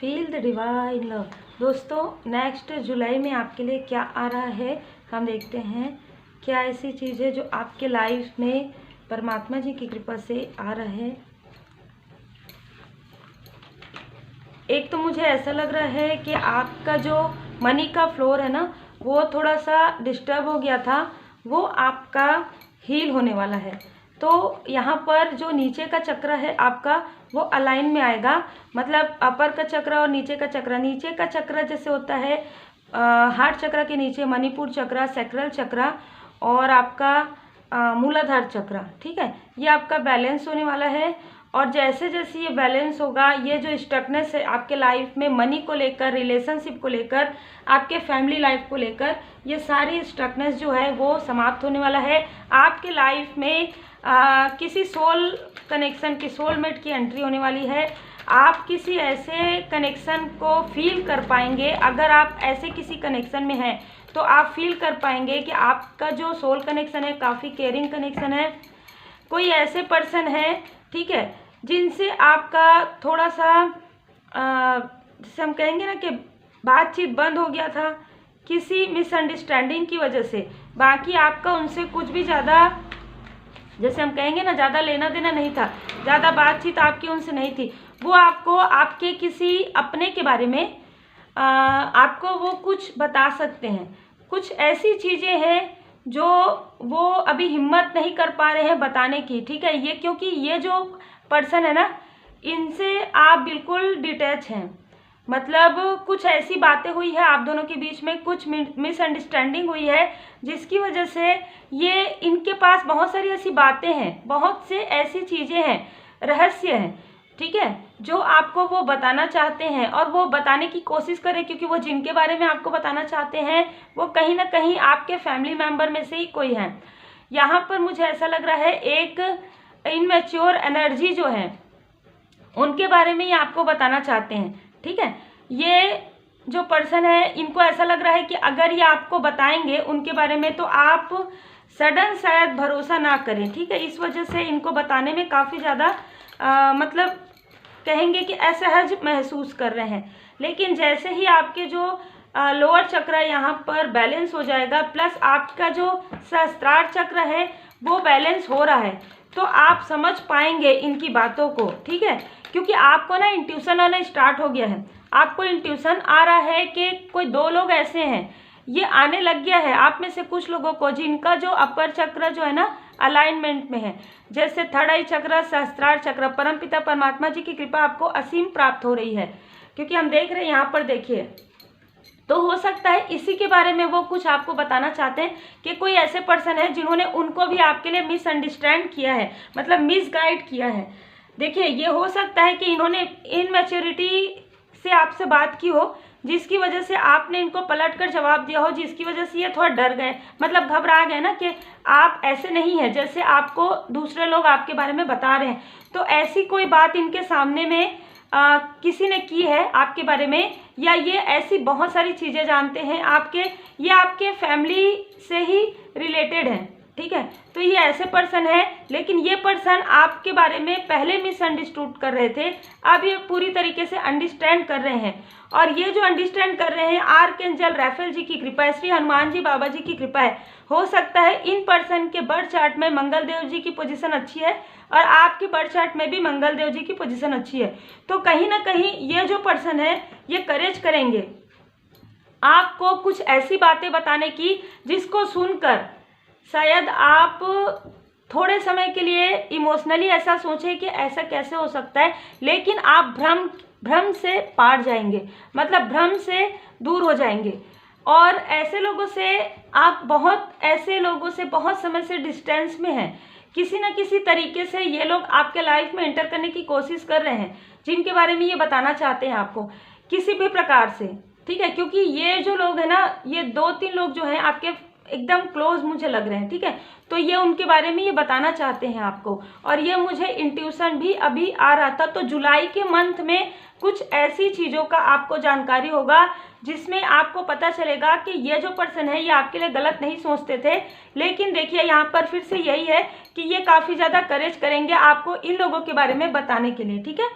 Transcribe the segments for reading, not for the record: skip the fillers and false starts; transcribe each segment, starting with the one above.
Feel the divine love. दोस्तों next July में आपके लिए क्या आ रहा है हम देखते हैं। क्या ऐसी चीज़ है जो आपके लाइफ में परमात्मा जी की कृपा से आ रहा है। एक तो मुझे ऐसा लग रहा है कि आपका जो मनी का फ्लोर है ना वो थोड़ा सा डिस्टर्ब हो गया था, वो आपका हील होने वाला है। तो यहाँ पर जो नीचे का चक्र है आपका वो अलाइन में आएगा, मतलब अपर का चक्र और नीचे का चक्र। नीचे का चक्र जैसे होता है हार्ट चक्र के नीचे मणिपुर चक्र, सैक्रल चक्र और आपका मूलाधार चक्र, ठीक है, ये आपका बैलेंस होने वाला है। और जैसे जैसे ये बैलेंस होगा, ये जो स्टकनेस है आपके लाइफ में मनी को लेकर, रिलेशनशिप को लेकर, आपके फैमिली लाइफ को लेकर, ये सारी स्टकनेस जो है वो समाप्त होने वाला है। आपके लाइफ में किसी सोल कनेक्शन की, सोलमेट की एंट्री होने वाली है। आप किसी ऐसे कनेक्शन को फील कर पाएंगे, अगर आप ऐसे किसी कनेक्शन में हैं तो आप फील कर पाएंगे कि आपका जो सोल कनेक्शन है काफ़ी केयरिंग कनेक्शन है। कोई ऐसे पर्सन है, ठीक है, जिनसे आपका थोड़ा सा जैसे हम कहेंगे ना कि बातचीत बंद हो गया था किसी मिसअंडरस्टैंडिंग की वजह से। बाकी आपका उनसे कुछ भी ज़्यादा, जैसे हम कहेंगे ना, ज़्यादा लेना देना नहीं था, ज़्यादा बातचीत आपकी उनसे नहीं थी। वो आपको आपके किसी अपने के बारे में आपको वो कुछ बता सकते हैं। कुछ ऐसी चीज़ें हैं जो वो अभी हिम्मत नहीं कर पा रहे हैं बताने की, ठीक है। ये क्योंकि ये जो पर्सन है ना, इनसे आप बिल्कुल डिटैच हैं, मतलब कुछ ऐसी बातें हुई है आप दोनों के बीच में, कुछ मिसअंडरस्टैंडिंग हुई है जिसकी वजह से ये इनके पास बहुत सारी ऐसी बातें हैं, बहुत से ऐसी चीज़ें हैं, रहस्य हैं, ठीक है, जो आपको वो बताना चाहते हैं और वो बताने की कोशिश करें, क्योंकि वो जिनके बारे में आपको बताना चाहते हैं वो कहीं ना कहीं आपके फैमिली मेम्बर में से ही कोई है। यहाँ पर मुझे ऐसा लग रहा है एक इनमेच्योर एनर्जी जो है उनके बारे में ये आपको बताना चाहते हैं, ठीक है। ये जो पर्सन है इनको ऐसा लग रहा है कि अगर ये आपको बताएंगे उनके बारे में तो आप सडन शायद भरोसा ना करें, ठीक है। इस वजह से इनको बताने में काफ़ी ज़्यादा मतलब कहेंगे कि असहज महसूस कर रहे हैं। लेकिन जैसे ही आपके जो लोअर चक्र यहाँ पर बैलेंस हो जाएगा, प्लस आपका जो सहस्त्रार चक्र है वो बैलेंस हो रहा है, तो आप समझ पाएंगे इनकी बातों को, ठीक है। क्योंकि आपको ना इंट्यूशन आना स्टार्ट हो गया है, आपको इंट्यूशन आ रहा है कि कोई दो लोग ऐसे हैं, ये आने लग गया है आप में से कुछ लोगों को जिनका जो अपर चक्र जो है ना अलाइनमेंट में है, जैसे थर्ड आई चक्र, सहस्त्रार चक्र। परमपिता परमात्मा जी की कृपा आपको असीम प्राप्त हो रही है, क्योंकि हम देख रहे हैं यहाँ पर, देखिए, तो हो सकता है इसी के बारे में वो कुछ आपको बताना चाहते हैं कि कोई ऐसे पर्सन है जिन्होंने उनको भी आपके लिए मिसअंडरस्टैंड किया है, मतलब मिसगाइड किया है। देखिए, ये हो सकता है कि इन्होंने इनमैच्योरिटी से आपसे बात की हो, जिसकी वजह से आपने इनको पलट कर जवाब दिया हो, जिसकी वजह से ये थोड़ा डर गए, मतलब घबरा गए ना कि आप ऐसे नहीं हैं जैसे आपको दूसरे लोग आपके बारे में बता रहे हैं। तो ऐसी कोई बात इनके सामने में किसी ने की है आपके बारे में, या ये ऐसी बहुत सारी चीज़ें जानते हैं आपके, ये आपके फैमिली से ही रिलेटेड है, ठीक है। तो ये ऐसे पर्सन है, लेकिन ये पर्सन आपके बारे में पहले मिसअंडरस्टूड कर रहे थे, अब ये पूरी तरीके से अंडरस्टैंड कर रहे हैं। और ये जो अंडरस्टैंड कर रहे हैं, आर्कएंजल राफेल जी की कृपा है, श्री हनुमान जी बाबा जी की कृपा है। हो सकता है इन पर्सन के बर्थ चार्ट में मंगल देव जी की पोजीशन अच्छी है और आपके बर्थ चार्ट में भी मंगल देव जी की पोजीशन अच्छी है। तो कहीं ना कहीं ये जो पर्सन है ये करेज करेंगे आपको कुछ ऐसी बातें बताने की जिसको सुनकर शायद आप थोड़े समय के लिए इमोशनली ऐसा सोचें कि ऐसा कैसे हो सकता है, लेकिन आप भ्रम से पार जाएंगे, मतलब भ्रम से दूर हो जाएंगे। और ऐसे लोगों से आप ऐसे लोगों से बहुत समय से डिस्टेंस में हैं, किसी न किसी तरीके से ये लोग आपके लाइफ में एंटर करने की कोशिश कर रहे हैं, जिनके बारे में ये बताना चाहते हैं आपको किसी भी प्रकार से, ठीक है। क्योंकि ये जो लोग हैं ना, ये 2-3 लोग जो हैं आपके एकदम क्लोज मुझे लग रहे हैं, ठीक है। तो ये उनके बारे में ये बताना चाहते हैं आपको, और ये मुझे इंट्यूशन भी अभी आ रहा था। तो जुलाई के मंथ में कुछ ऐसी चीज़ों का आपको जानकारी होगा जिसमें आपको पता चलेगा कि ये जो पर्सन है ये आपके लिए गलत नहीं सोचते थे। लेकिन देखिए, यहाँ पर फिर से यही है कि ये काफ़ी ज़्यादा करेज करेंगे आपको इन लोगों के बारे में बताने के लिए, ठीक है।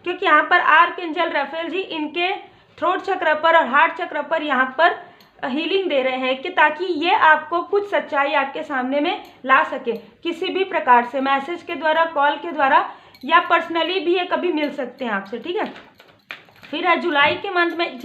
क्योंकि यहाँ पर आर्कएंजल राफेल जी इनके थ्रोट चक्र पर और हार्ट चक्र पर यहाँ पर हीलिंग दे रहे हैं कि ताकि ये आपको कुछ सच्चाई आपके सामने में ला सके, किसी भी प्रकार से, मैसेज के द्वारा, कॉल के द्वारा, या पर्सनली भी ये कभी मिल सकते हैं आपसे, ठीक है। फिर है जुलाई के मंथ में,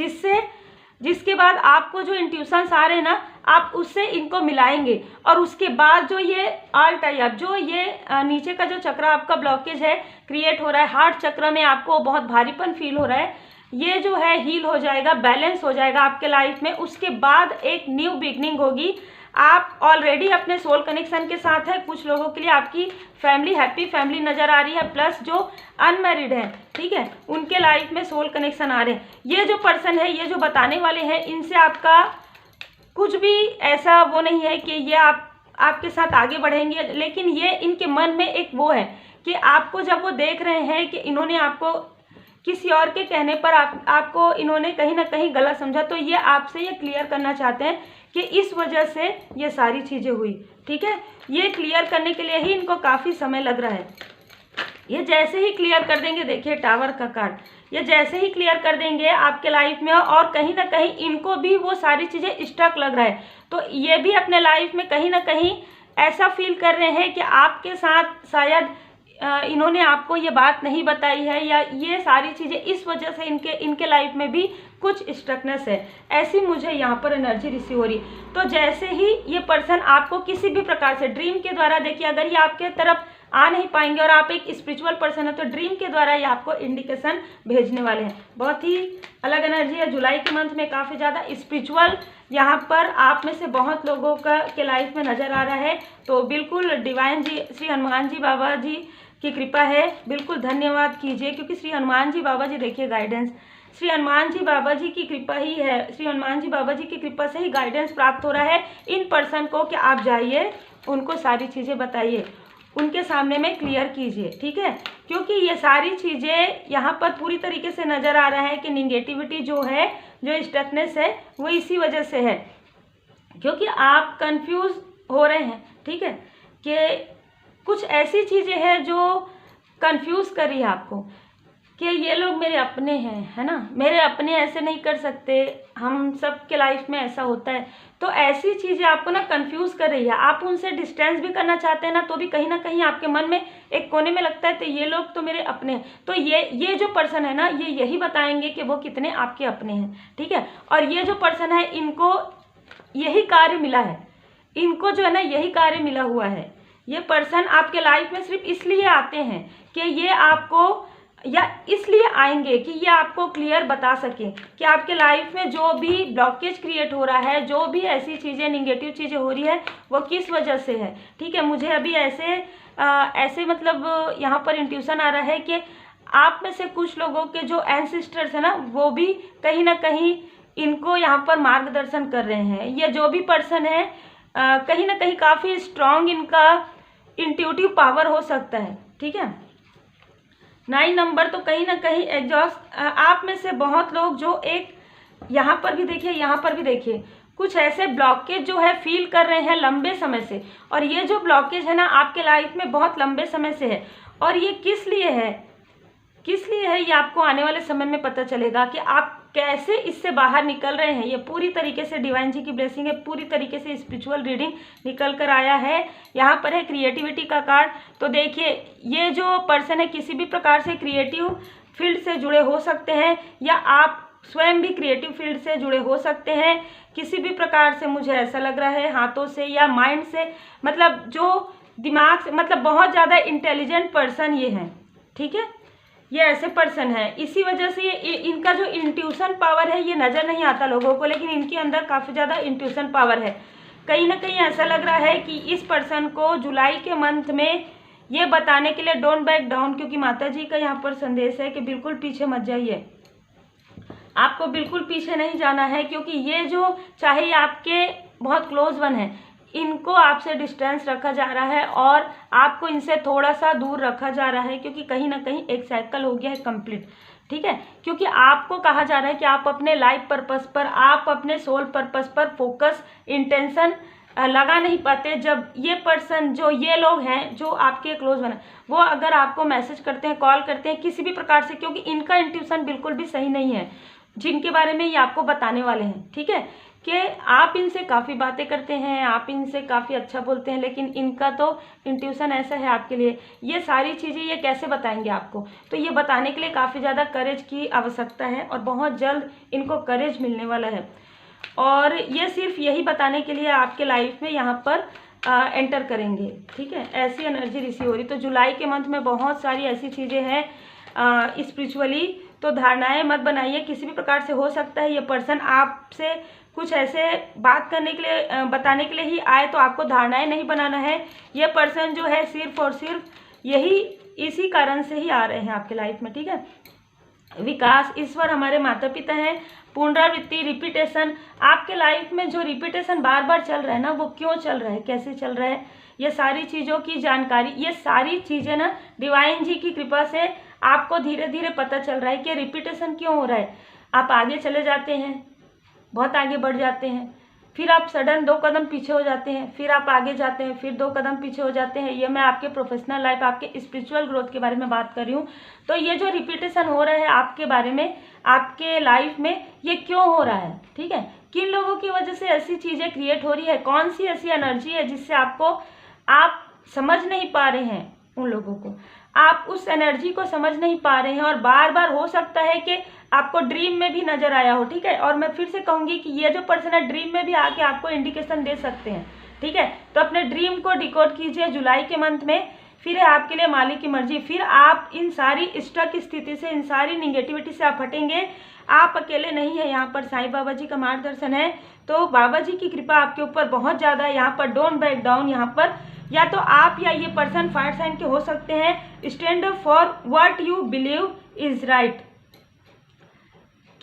जिसके बाद आपको जो इंट्यूशंस आ रहे हैं ना, आप उससे इनको मिलाएंगे, और उसके बाद जो ये ऑल टाइप, जो ये नीचे का जो चक्र आपका ब्लॉकेज है क्रिएट हो रहा है, हार्ट चक्र में आपको बहुत भारीपन फील हो रहा है, ये जो है हील हो जाएगा, बैलेंस हो जाएगा आपके लाइफ में। उसके बाद एक न्यू बिगनिंग होगी। आप ऑलरेडी अपने सोल कनेक्शन के साथ है, कुछ लोगों के लिए आपकी फैमिली, हैप्पी फैमिली नज़र आ रही है, प्लस जो अनमैरिड है, ठीक है, उनके लाइफ में सोल कनेक्शन आ रहे हैं। ये जो पर्सन है, ये जो बताने वाले हैं, इनसे आपका कुछ भी ऐसा वो नहीं है कि ये आपके साथ आगे बढ़ेंगे, लेकिन ये इनके मन में एक वो है कि आपको जब वो देख रहे हैं कि इन्होंने आपको किसी और के कहने पर आपको इन्होंने कहीं ना कहीं गलत समझा, तो ये आपसे ये क्लियर करना चाहते हैं कि इस वजह से ये सारी चीज़ें हुई, ठीक है। ये क्लियर करने के लिए ही इनको काफ़ी समय लग रहा है। ये जैसे ही क्लियर कर देंगे, देखिए टावर का कार्ड, ये जैसे ही क्लियर कर देंगे आपके लाइफ में, और कहीं ना कहीं इनको भी वो सारी चीज़ें स्टक लग रहा है, तो ये भी अपने लाइफ में कहीं ना कहीं ऐसा फील कर रहे हैं कि आपके साथ शायद इन्होंने आपको ये बात नहीं बताई है, या ये सारी चीज़ें इस वजह से इनके लाइफ में भी कुछ स्टकनेस है, ऐसी मुझे यहाँ पर एनर्जी रिसीव हो रही। तो जैसे ही ये पर्सन आपको किसी भी प्रकार से ड्रीम के द्वारा, देखिए अगर ये आपके तरफ आ नहीं पाएंगे और आप एक स्पिरिचुअल पर्सन है, तो ड्रीम के द्वारा ये आपको इंडिकेशन भेजने वाले हैं। बहुत ही अलग एनर्जी है। जुलाई के मंथ में काफ़ी ज़्यादा स्पिरिचुअल यहाँ पर आप में से बहुत लोगों के लाइफ में नज़र आ रहा है। तो बिल्कुल डिवाइन जी, श्री हनुमान जी बाबा जी की कृपा है, बिल्कुल धन्यवाद कीजिए, क्योंकि श्री हनुमान जी बाबा जी, देखिए गाइडेंस, श्री हनुमान जी बाबा जी की कृपा ही है, श्री हनुमान जी बाबा जी की कृपा से ही गाइडेंस प्राप्त हो रहा है इन पर्सन को कि आप जाइए, उनको सारी चीज़ें बताइए, उनके सामने में क्लियर कीजिए, ठीक है। क्योंकि ये सारी चीज़ें यहाँ पर पूरी तरीके से नज़र आ रहा है कि निगेटिविटी जो है, जो स्टकनेस है, वो इसी वजह से है, क्योंकि आप कंफ्यूज हो रहे हैं, ठीक है, कि कुछ ऐसी चीज़ें हैं जो कंफ्यूज कर रही है आपको कि ये लोग मेरे अपने हैं, है ना, मेरे अपने ऐसे नहीं कर सकते, हम सब के लाइफ में ऐसा होता है। तो ऐसी चीज़ें आपको ना कंफ्यूज कर रही है, आप उनसे डिस्टेंस भी करना चाहते हैं ना, तो भी कहीं ना कहीं आपके मन में एक कोने में लगता है तो ये लोग तो मेरे अपने हैं। तो ये जो पर्सन है ना, ये यही बताएंगे कि वो कितने आपके अपने हैं, ठीक है। और ये जो पर्सन है, इनको यही कार्य मिला है, इनको जो है ना यही कार्य मिला हुआ है। ये पर्सन आपके लाइफ में सिर्फ इसलिए आते हैं कि ये आपको, या इसलिए आएंगे कि ये आपको क्लियर बता सकें कि आपके लाइफ में जो भी ब्लॉकेज क्रिएट हो रहा है, जो भी ऐसी चीज़ें, निगेटिव चीज़ें हो रही है, वो किस वजह से है, ठीक है। मुझे अभी ऐसे मतलब यहाँ पर इंट्यूशन आ रहा है कि आप में से कुछ लोगों के जो एंसेस्टर्स है ना, वो भी कहीं ना कहीं इनको यहाँ पर मार्गदर्शन कर रहे हैं। ये जो भी पर्सन है कहीं ना कहीं काफ़ी स्ट्रॉन्ग इनका इंट्यूटिव पावर हो सकता है, ठीक है। 9 नंबर तो कहीं ना कहीं एग्जॉस्ट, आप में से बहुत लोग जो एक, यहाँ पर भी देखिए, यहाँ पर भी देखिए, कुछ ऐसे ब्लॉकेज जो है फील कर रहे हैं लंबे समय से, और ये जो ब्लॉकेज है ना आपके लाइफ में बहुत लंबे समय से है, और ये किस लिए है ये आपको आने वाले समय में पता चलेगा कि आप कैसे इससे बाहर निकल रहे हैं। ये पूरी तरीके से डिवाइन जी की ब्लेसिंग है, पूरी तरीके से स्पिरिचुअल रीडिंग निकल कर आया है। यहाँ पर है क्रिएटिविटी का कार्ड। तो देखिए, ये जो पर्सन है किसी भी प्रकार से क्रिएटिव फील्ड से जुड़े हो सकते हैं, या आप स्वयं भी क्रिएटिव फील्ड से जुड़े हो सकते हैं किसी भी प्रकार से। मुझे ऐसा लग रहा है हाथों से या माइंड से, मतलब जो दिमाग से, मतलब बहुत ज़्यादा इंटेलिजेंट पर्सन ये हैं, ठीक है। ये ऐसे पर्सन है, इसी वजह से ये इनका जो इंट्यूशन पावर है ये नज़र नहीं आता लोगों को, लेकिन इनके अंदर काफ़ी ज़्यादा इंट्यूशन पावर है। कहीं ना कहीं ऐसा लग रहा है कि इस पर्सन को जुलाई के मंथ में ये बताने के लिए डोंट बैक डाउन, क्योंकि माता जी का यहाँ पर संदेश है कि बिल्कुल पीछे मत जाइए, आपको बिल्कुल पीछे नहीं जाना है, क्योंकि ये जो चाहे आपके बहुत क्लोज वन है, इनको आपसे डिस्टेंस रखा जा रहा है और आपको इनसे थोड़ा सा दूर रखा जा रहा है, क्योंकि कहीं ना कहीं एक साइकिल हो गया है कंप्लीट, ठीक है। क्योंकि आपको कहा जा रहा है कि आप अपने लाइफ पर्पस पर, आप अपने सोल पर्पस पर फोकस, इंटेंशन लगा नहीं पाते। जब ये पर्सन, जो ये लोग हैं जो आपके क्लोज बने, वो अगर आपको मैसेज करते हैं, कॉल करते हैं किसी भी प्रकार से, क्योंकि इनका इंट्यूशन बिल्कुल भी सही नहीं है, जिनके बारे में ये आपको बताने वाले हैं, ठीक है, कि आप इनसे काफ़ी बातें करते हैं, आप इनसे काफ़ी अच्छा बोलते हैं, लेकिन इनका तो इंट्यूशन ऐसा है आपके लिए, ये सारी चीज़ें ये कैसे बताएंगे आपको। तो ये बताने के लिए काफ़ी ज़्यादा करेज की आवश्यकता है और बहुत जल्द इनको करेज मिलने वाला है। और ये सिर्फ यही बताने के लिए आपके लाइफ में यहाँ पर एंटर करेंगे, ठीक है। ऐसी एनर्जी रिसीव हो रही। तो जुलाई के मंथ में बहुत सारी ऐसी चीज़ें हैं स्पिरिचुअली, तो धारणाएं मत बनाइए किसी भी प्रकार से। हो सकता है ये पर्सन आपसे कुछ ऐसे बात करने के लिए, बताने के लिए ही आए, तो आपको धारणाएं नहीं बनाना है। ये पर्सन जो है सिर्फ और सिर्फ यही, इसी कारण से ही आ रहे हैं आपके लाइफ में, ठीक है। विकास, ईश्वर हमारे माता पिता हैं। पुनरावृत्ति, रिपीटेशन, आपके लाइफ में जो रिपीटेशन बार बार चल रहा है ना, वो क्यों चल रहा है, कैसे चल रहा है, ये सारी चीज़ों की जानकारी, ये सारी चीज़ें ना डिवाइन जी की कृपा से आपको धीरे धीरे पता चल रहा है कि रिपीटेशन क्यों हो रहा है। आप आगे चले जाते हैं, बहुत आगे बढ़ जाते हैं, फिर आप सडन 2 कदम पीछे हो जाते हैं, फिर आप आगे जाते हैं, फिर 2 कदम पीछे हो जाते हैं। ये मैं आपके प्रोफेशनल लाइफ, आपके स्पिरिचुअल ग्रोथ के बारे में बात कर रही हूँ। तो ये जो रिपीटेशन हो रहा है आपके बारे में, आपके लाइफ में, ये क्यों हो रहा है, ठीक है। किन लोगों की वजह से ऐसी चीज़ें क्रिएट हो रही है, कौन सी ऐसी एनर्जी है जिससे आप समझ नहीं पा रहे हैं उन लोगों को, आप उस एनर्जी को समझ नहीं पा रहे हैं। और बार बार हो सकता है कि आपको ड्रीम में भी नजर आया हो, ठीक है। और मैं फिर से कहूँगी कि ये जो पर्सन है ड्रीम में भी आके आपको इंडिकेशन दे सकते हैं, ठीक है। तो अपने ड्रीम को डिकोड कीजिए जुलाई के मंथ में, फिर है आपके लिए मालिक की मर्जी। फिर आप इन सारी स्टक स्थिति से, इन सारी निगेटिविटी से आप हटेंगे। आप अकेले नहीं है, यहाँ पर साईं बाबा जी का मार्गदर्शन है, तो बाबा जी की कृपा आपके ऊपर बहुत ज़्यादा है। यहाँ पर डोंट बैक डाउन, यहाँ पर या तो आप या ये पर्सन फायर साइन के हो सकते हैं। Stand up for what you believe is right,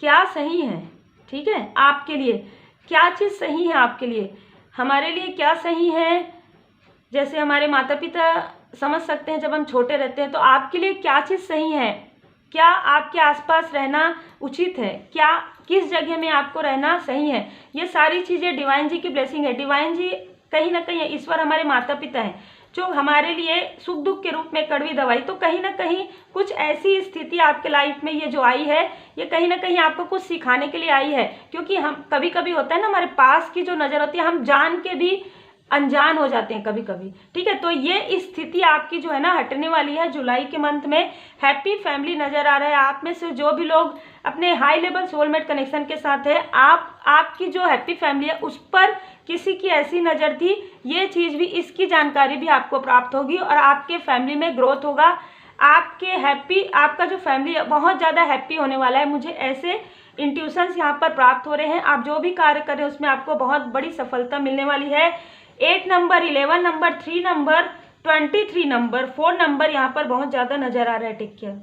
क्या सही है, ठीक है, आपके लिए क्या चीज़ सही है, आपके लिए, हमारे लिए क्या सही है। जैसे हमारे माता पिता समझ सकते हैं जब हम छोटे रहते हैं, तो आपके लिए क्या चीज़ सही है, क्या आपके आसपास रहना उचित है, क्या किस जगह में आपको रहना सही है। ये सारी चीज़ें डिवाइन जी की ब्लेसिंग है। डिवाइन जी कहीं ना कहीं, ईश्वर हमारे माता पिता हैं जो हमारे लिए सुख दुख के रूप में कड़वी दवाई। तो कहीं ना कहीं कुछ ऐसी स्थिति आपके लाइफ में ये जो आई है, ये कहीं ना कहीं आपको कुछ सिखाने के लिए आई है। क्योंकि हम कभी कभी होता है ना, हमारे पास की जो नज़र होती है, हम जान के भी अनजान हो जाते हैं कभी कभी, ठीक है। तो ये स्थिति आपकी जो है ना हटने वाली है जुलाई के मंथ में। हैप्पी फैमिली नज़र आ रहा है। आप में से जो भी लोग अपने हाई लेवल सोलमेट कनेक्शन के साथ है, आपकी जो हैप्पी फैमिली है उस पर किसी की ऐसी नज़र थी, ये चीज़ भी, इसकी जानकारी भी आपको प्राप्त होगी और आपके फैमिली में ग्रोथ होगा। आपका जो फैमिली है बहुत ज़्यादा हैप्पी होने वाला है। मुझे ऐसे इंट्यूशंस यहाँ पर प्राप्त हो रहे हैं। आप जो भी कार्य करें उसमें आपको बहुत बड़ी सफलता मिलने वाली है। 8 number, 11 number, 3 number, 23 number, 4 number यहाँ पर बहुत ज़्यादा नज़र आ रहा है। Take care.